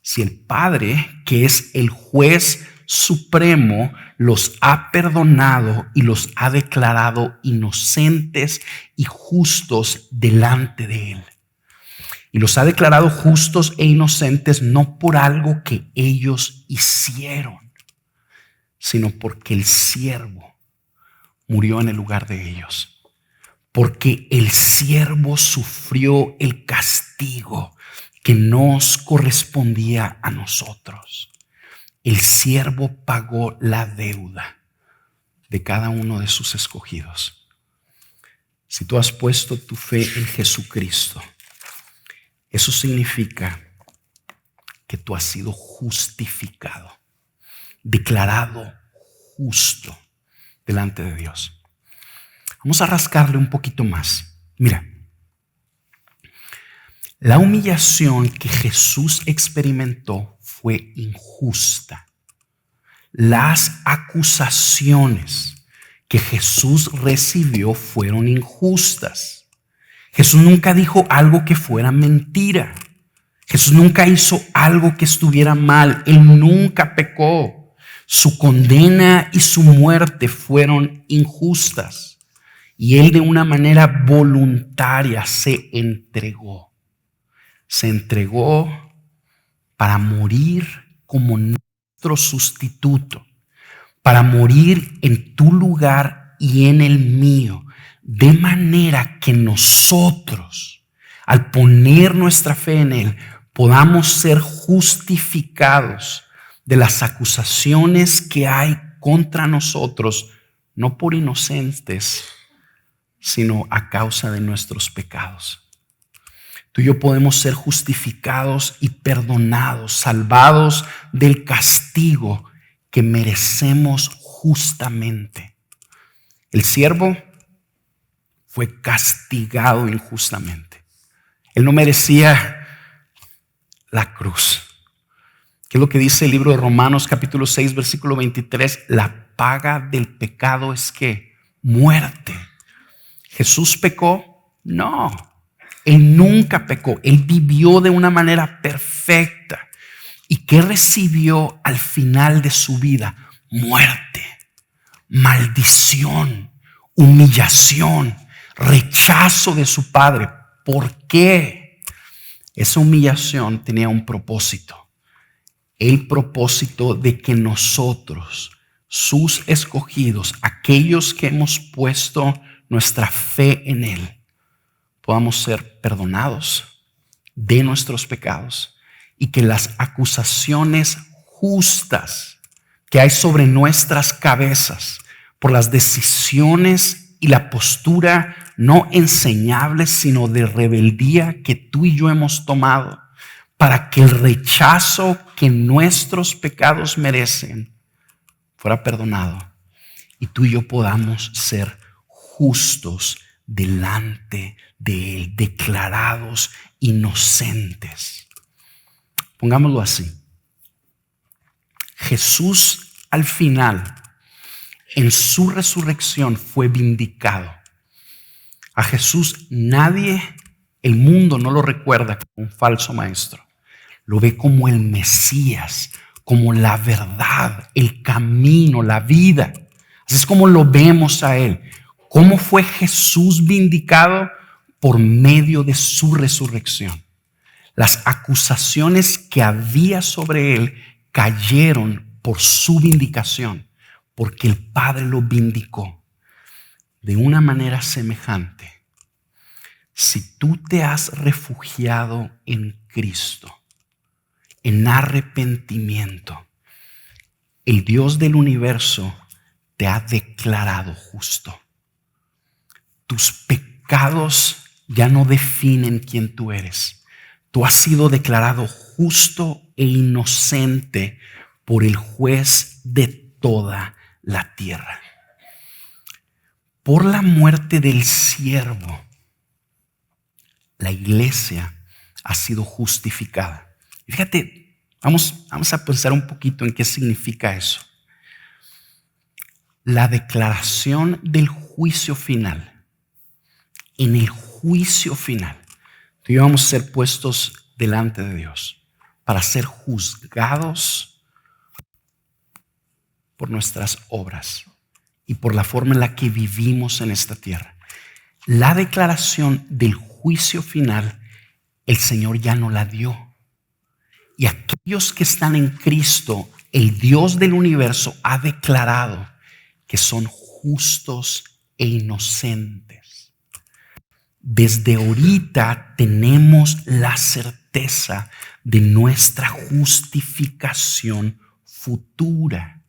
Si el Padre, que es el juez supremo, los ha perdonado y los ha declarado inocentes y justos delante de él. Y los ha declarado justos e inocentes no por algo que ellos hicieron, sino porque el siervo murió en el lugar de ellos. Porque el siervo sufrió el castigo que nos correspondía a nosotros. El siervo pagó la deuda de cada uno de sus escogidos. Si tú has puesto tu fe en Jesucristo, eso significa que tú has sido justificado, declarado justo delante de Dios. Vamos a rascarle un poquito más. Mira, la humillación que Jesús experimentó fue injusta. Las acusaciones que Jesús recibió fueron injustas. Jesús nunca dijo algo que fuera mentira. Jesús nunca hizo algo que estuviera mal. Él nunca pecó. Su condena y su muerte fueron injustas. Y Él de una manera voluntaria se entregó. Se entregó para morir como nuestro sustituto, para morir en tu lugar y en el mío, de manera que nosotros, al poner nuestra fe en Él, podamos ser justificados de las acusaciones que hay contra nosotros, no por inocentes, sino a causa de nuestros pecados. Tú y yo podemos ser justificados y perdonados, salvados del castigo que merecemos justamente. El siervo fue castigado injustamente. Él no merecía la cruz. ¿Qué es lo que dice el libro de Romanos capítulo 6, versículo 23? La paga del pecado es ¿qué? Muerte. ¿Jesús pecó? No. Él nunca pecó. Él vivió de una manera perfecta. ¿Y qué recibió al final de su vida? Muerte, maldición, humillación, rechazo de su Padre. ¿Por qué? Esa humillación tenía un propósito. El propósito de que nosotros, sus escogidos, aquellos que hemos puesto nuestra fe en Él, podamos ser perdonados de nuestros pecados y que las acusaciones injustas que hay sobre nuestras cabezas por las decisiones y la postura no enseñable, sino de rebeldía que tú y yo hemos tomado, para que el rechazo que nuestros pecados merecen fuera perdonado y tú y yo podamos ser justos delante de Él, declarados inocentes. Pongámoslo así. Jesús al final, en su resurrección, fue vindicado. A Jesús nadie, el mundo no lo recuerda como un falso maestro. Lo ve como el Mesías, como la verdad, el camino, la vida. Así es como lo vemos a Él. ¿Cómo fue Jesús vindicado? Por medio de su resurrección. Las acusaciones que había sobre Él cayeron por su vindicación, porque el Padre lo vindicó. De una manera semejante, si tú te has refugiado en Cristo, en arrepentimiento, el Dios del universo te ha declarado justo. Tus pecados ya no definen quién tú eres. Tú has sido declarado justo e inocente por el juez de toda la tierra. Por la muerte del siervo, la iglesia ha sido justificada. Fíjate, vamos a pensar un poquito en qué significa eso. La declaración del juicio final. En el juicio final, tú y yo vamos a ser puestos delante de Dios para ser juzgados por nuestras obras y por la forma en la que vivimos en esta tierra. La declaración del juicio final, el Señor ya no la dio. Y aquellos que están en Cristo, el Dios del universo ha declarado que son justos e inocentes. Desde ahorita tenemos la certeza de nuestra justificación futura.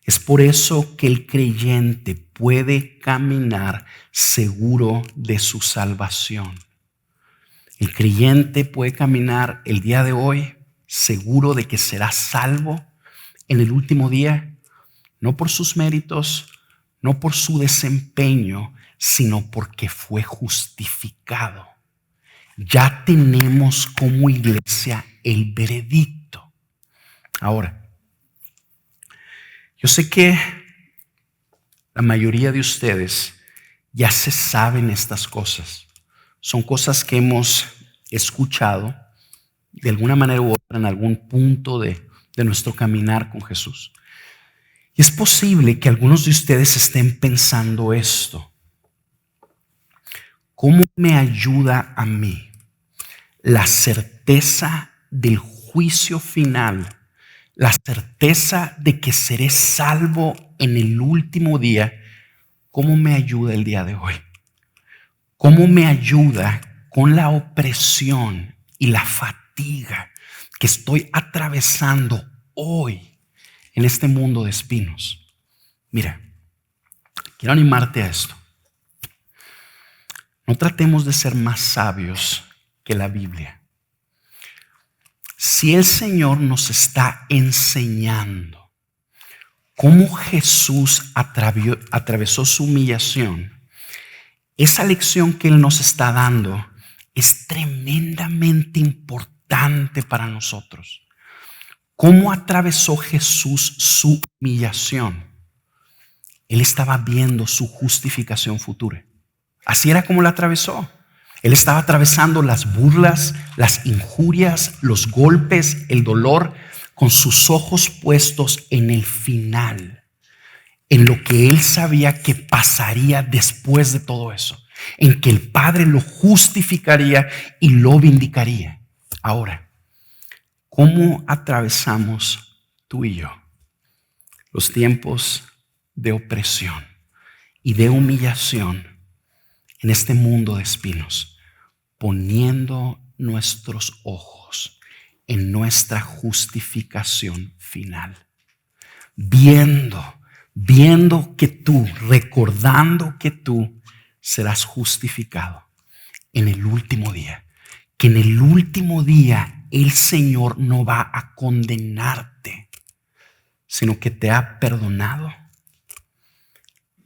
Es por eso que el creyente puede caminar seguro de su salvación. El creyente puede caminar el día de hoy seguro de que será salvo en el último día, no por sus méritos, no por su desempeño, sino porque fue justificado. Ya tenemos como iglesia el veredicto. Ahora, yo sé que la mayoría de ustedes ya se saben estas cosas. Son cosas que hemos escuchado de alguna manera u otra en algún punto de nuestro caminar con Jesús. Y es posible que algunos de ustedes estén pensando esto. ¿Cómo me ayuda a mí la certeza del juicio final, la certeza de que seré salvo en el último día? ¿Cómo me ayuda el día de hoy? ¿Cómo me ayuda con la opresión y la fatiga que estoy atravesando hoy en este mundo de espinos? Mira, quiero animarte a esto. No tratemos de ser más sabios que la Biblia. Si el Señor nos está enseñando cómo Jesús atravesó su humillación, esa lección que Él nos está dando es tremendamente importante para nosotros. ¿Cómo atravesó Jesús su humillación? Él estaba viendo su justificación futura. Así era como la atravesó. Él estaba atravesando las burlas, las injurias, los golpes, el dolor, con sus ojos puestos en el final, en lo que él sabía que pasaría después de todo eso, en que el Padre lo justificaría y lo vindicaría. Ahora, ¿cómo atravesamos tú y yo los tiempos de opresión y de humillación en este mundo de espinos? Poniendo nuestros ojos en nuestra justificación final. Viendo que tú, recordando que tú serás justificado en el último día. Que en el último día el Señor no va a condenarte, sino que te ha perdonado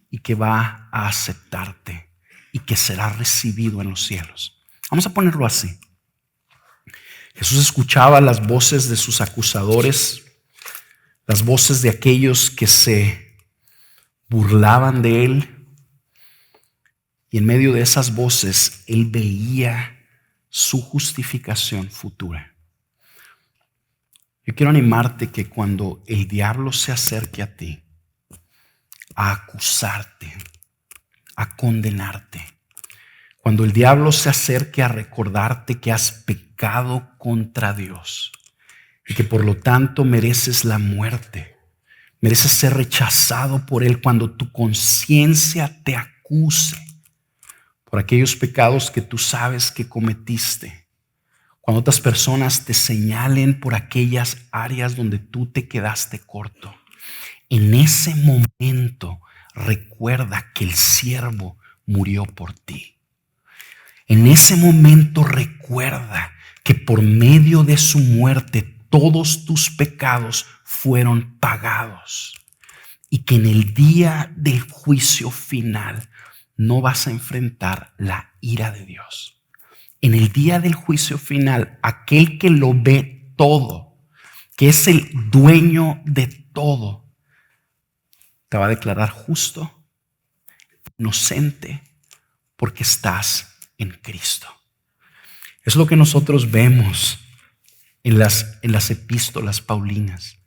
y que va a aceptarte y que será recibido en los cielos. Vamos a ponerlo así. Jesús escuchaba las voces de sus acusadores, las voces de aquellos que se burlaban de él, y en medio de esas voces él veía su justificación futura. Yo quiero animarte que cuando el diablo se acerque a ti a acusarte, a condenarte, cuando el diablo se acerque a recordarte que has pecado contra Dios y que por lo tanto mereces la muerte, mereces ser rechazado por Él, cuando tu conciencia te acuse por aquellos pecados que tú sabes que cometiste, cuando otras personas te señalen por aquellas áreas donde tú te quedaste corto, en ese momento recuerda que el siervo murió por ti. En ese momento recuerda que por medio de su muerte todos tus pecados fueron pagados y que en el día del juicio final no vas a enfrentar la ira de Dios. En el día del juicio final, aquel que lo ve todo, que es el dueño de todo, te va a declarar justo, inocente, porque estás en Cristo. Es lo que nosotros vemos en las epístolas paulinas.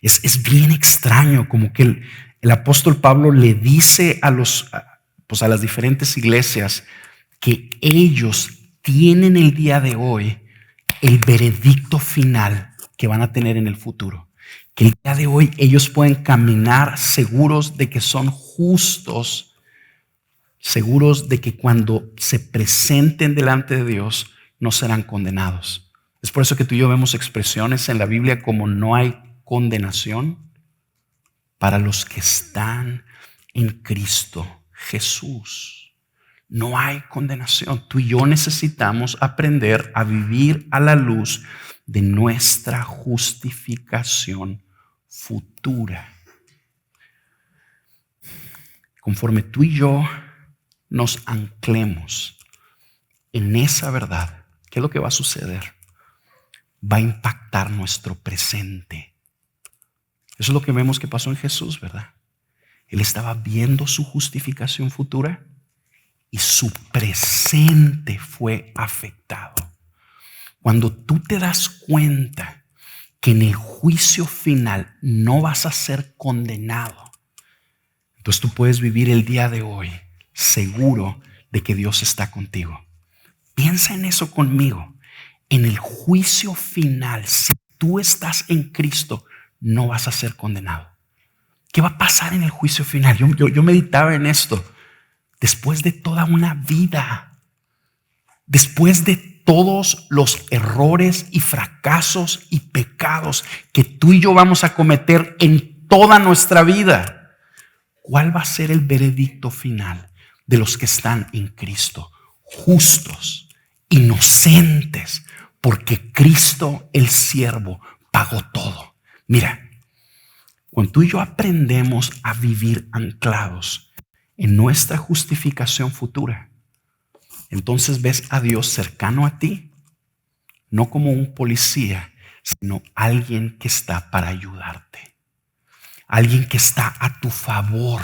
Es bien extraño, como que el apóstol Pablo le dice a las diferentes iglesias que ellos tienen el día de hoy el veredicto final que van a tener en el futuro. Que el día de hoy ellos pueden caminar seguros de que son justos, seguros de que cuando se presenten delante de Dios no serán condenados. Es por eso que tú y yo vemos expresiones en la Biblia como no hay condenación para los que están en Cristo Jesús. No hay condenación. Tú y yo necesitamos aprender a vivir a la luz de nuestra justificación futura. Conforme tú y yo nos anclemos en esa verdad, ¿qué es lo que va a suceder? Va a impactar nuestro presente. Eso es lo que vemos que pasó en Jesús, ¿verdad? Él estaba viendo su justificación futura y su presente fue afectado. Cuando tú te das cuenta que en el juicio final no vas a ser condenado, entonces tú puedes vivir el día de hoy seguro de que Dios está contigo. Piensa en eso conmigo. En el juicio final, si tú estás en Cristo, no vas a ser condenado. ¿Qué va a pasar en el juicio final? Yo meditaba en esto. Después de toda una vida, después de todos los errores y fracasos y pecados que tú y yo vamos a cometer en toda nuestra vida, ¿cuál va a ser el veredicto final de los que están en Cristo? Justos, inocentes, porque Cristo el siervo pagó todo. Mira, cuando tú y yo aprendemos a vivir anclados en nuestra justificación futura, entonces ves a Dios cercano a ti, no como un policía, sino alguien que está para ayudarte, alguien que está a tu favor,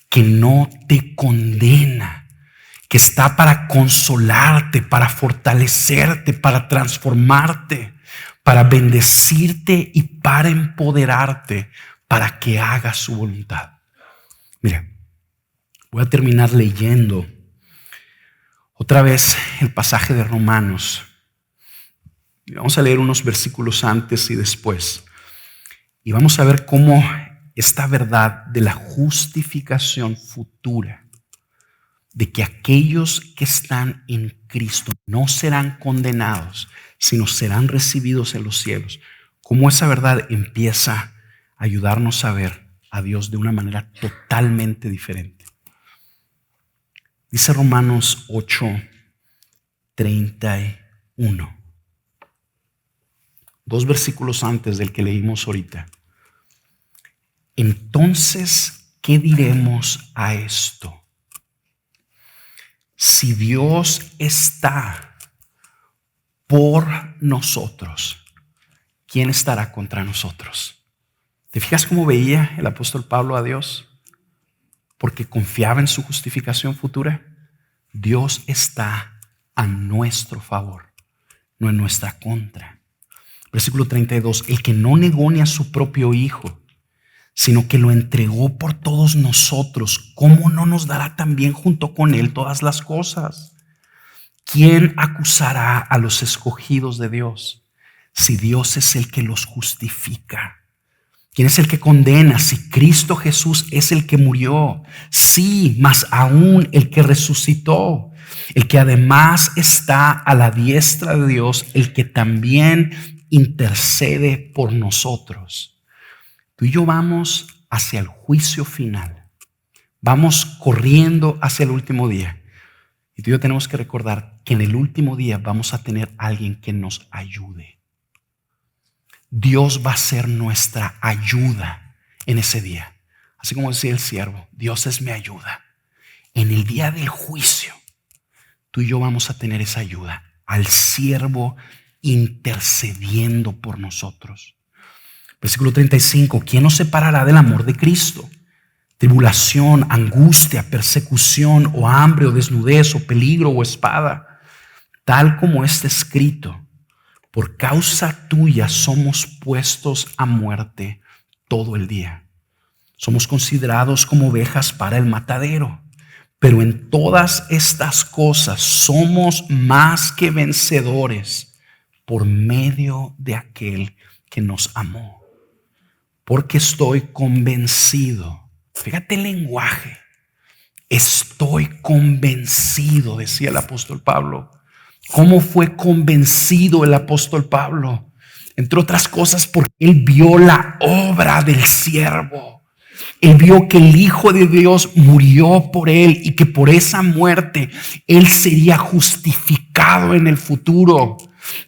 que no te condena, que está para consolarte, para fortalecerte, para transformarte, para bendecirte y para empoderarte para que hagas su voluntad. Mira, voy a terminar leyendo otra vez el pasaje de Romanos. Vamos a leer unos versículos antes y después. Y vamos a ver cómo esta verdad de la justificación futura, de que aquellos que están en Cristo no serán condenados, sino serán recibidos en los cielos. Cómo esa verdad empieza a ayudarnos a ver a Dios de una manera totalmente diferente. Dice Romanos 8:31. 2 versículos antes del que leímos ahorita. Entonces, ¿qué diremos a esto? Si Dios está por nosotros, ¿quién estará contra nosotros? ¿Te fijas cómo veía el apóstol Pablo a Dios? Porque confiaba en su justificación futura. Dios está a nuestro favor, no en nuestra contra. Versículo 32, el que no negó ni a su propio hijo, sino que lo entregó por todos nosotros, ¿cómo no nos dará también junto con él todas las cosas? ¿Quién acusará a los escogidos de Dios si Dios es el que los justifica? ¿Quién es el que condena? Si Cristo Jesús es el que murió, sí, más aún el que resucitó, el que además está a la diestra de Dios, el que también intercede por nosotros. Tú y yo vamos hacia el juicio final. Vamos corriendo hacia el último día. Y tú y yo tenemos que recordar que en el último día vamos a tener a alguien que nos ayude. Dios va a ser nuestra ayuda en ese día. Así como decía el siervo, Dios es mi ayuda. En el día del juicio, tú y yo vamos a tener esa ayuda. Al siervo intercediendo por nosotros. Versículo 35. ¿Quién nos separará del amor de Cristo? Tribulación, angustia, persecución, o hambre, o desnudez, o peligro, o espada. Tal como está escrito, por causa tuya somos puestos a muerte todo el día. Somos considerados como ovejas para el matadero. Pero en todas estas cosas somos más que vencedores por medio de aquel que nos amó. Porque estoy convencido. Fíjate el lenguaje. Estoy convencido, decía el apóstol Pablo. ¿Cómo fue convencido el apóstol Pablo? Entre otras cosas porque él vio la obra del siervo. Él vio que el Hijo de Dios murió por él y que por esa muerte él sería justificado en el futuro.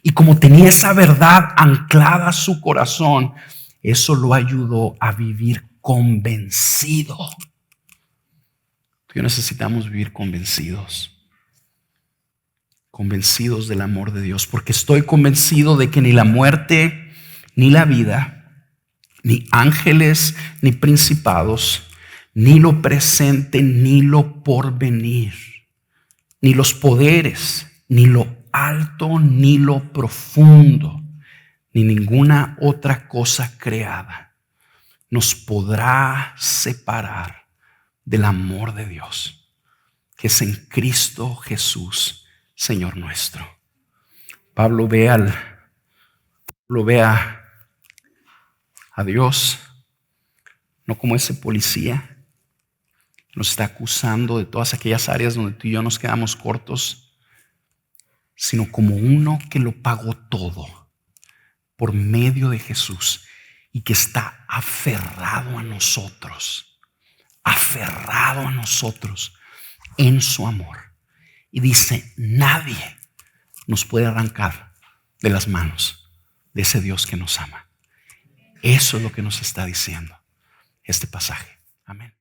Y como tenía esa verdad anclada a su corazón, eso lo ayudó a vivir convencido. Tú y yo necesitamos vivir convencidos. Convencidos del amor de Dios. Porque estoy convencido de que ni la muerte, ni la vida, ni ángeles, ni principados, ni lo presente, ni lo porvenir, ni los poderes, ni lo alto, ni lo profundo, ni ninguna otra cosa creada nos podrá separar del amor de Dios, que es en Cristo Jesús, Señor nuestro. Pablo ve a Dios no como ese policía que nos está acusando de todas aquellas áreas donde tú y yo nos quedamos cortos, sino como uno que lo pagó todo por medio de Jesús y que está aferrado a nosotros en su amor. Y dice, nadie nos puede arrancar de las manos de ese Dios que nos ama. Eso es lo que nos está diciendo este pasaje. Amén.